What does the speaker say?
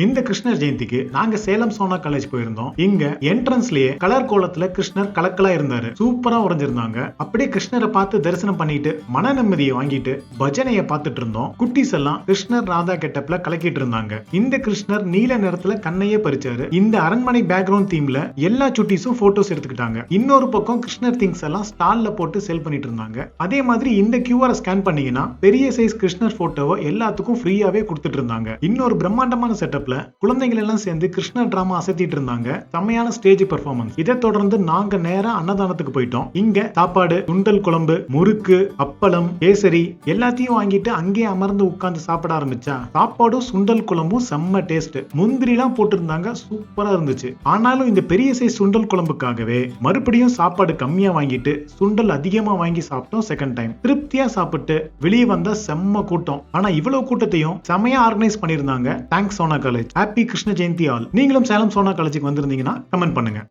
இந்த கிருஷ்ணர் ஜெயந்திக்கு நாங்க சேலம் சோனா காலேஜ் போயிருந்தோம். இங்க என்ட்ரன்ஸ்லயே கலர் கோலத்துல கிருஷ்ணர் கலக்கலா இருந்தாரு. சூப்பரா உறைஞ்சிருந்தாங்க. அப்படியே கிருஷ்ணரை பார்த்து தரிசனம் பண்ணிட்டு மன நிம்மதியை வாங்கிட்டு பஜனையை பார்த்துட்டு இருந்தோம். குட்டீஸ் எல்லாம் கிருஷ்ணர் ராதா கெட்டப்ல கலக்கிட்டு இருந்தாங்க. இந்த கிருஷ்ணர் நீல நிறத்துல கண்ணையே பறிச்சாரு. இந்த அரண்மனை பேக்ரவுண்ட் தீம்ல எல்லா சுட்டீஸும் போட்டோஸ் எடுத்துக்கிட்டாங்க. இன்னொரு பக்கம் கிருஷ்ணர் திங்ஸ் எல்லாம் ஸ்டால்ல போட்டு சேல் பண்ணிட்டு இருந்தாங்க. அதே மாதிரி இந்த QR ஸ்கேன் பண்ணீங்கன்னா பெரிய சைஸ் கிருஷ்ணர் போட்டோவை எல்லாத்துக்கும் ஃப்ரீயாவே கொடுத்துட்டு இருந்தாங்க. இன்னொரு பிரம்மாண்டமான செட்டப்ல குழந்தைகள் எல்லாம் சேர்ந்து கிருஷ்ணர் டிராமா அசத்திட்டு இருந்தாங்க. செம்மையான ஸ்டேஜ் பெர்ஃபார்மன்ஸ். இதை தொடர்ந்து நாங்க நேரா அன்னதானத்துக்கு போயிட்டோம். இங்க சாப்பாடு, சுண்டல் குழம்பு, முறுக்கு, அப்பளம், கேசரி எல்லாத்தையும் வாங்கிட்டு அங்கே அமர்ந்து உட்கார்ந்து சாப்பிட ஆரம்பிச்சா சாப்பாடும் சுண்டல் குழம்பும் செம்ம டேஸ்ட். முந்திரி எல்லாம் போட்டிருந்தாங்க. சூப்பரா இருந்துச்சு. ஆனாலும் இந்த பெரிய சைஸ் சுண்டல் குழம்புக்காகவே மறுபடியும் சாப்பாடு கம்மியா வாங்கிட்டு சுண்டல் அதிகமா வாங்கி சாப்பிட்டோம். செகண்ட் டைம் திருப்தியா சாப்பிட்டு வெளியே வந்த செம்ம கூட்டம். ஆனா இவ்வளவு கூட்டத்தையும் செமையா ஆர்கனைஸ் பண்ணிருந்தாங்க. Thanks Sona college. Happy Krishna Jayanthi all. நீங்களும் சேலம் சோனா காலேஜுக்கு வந்திருந்தீங்கன்னா கமெண்ட் பண்ணுங்க.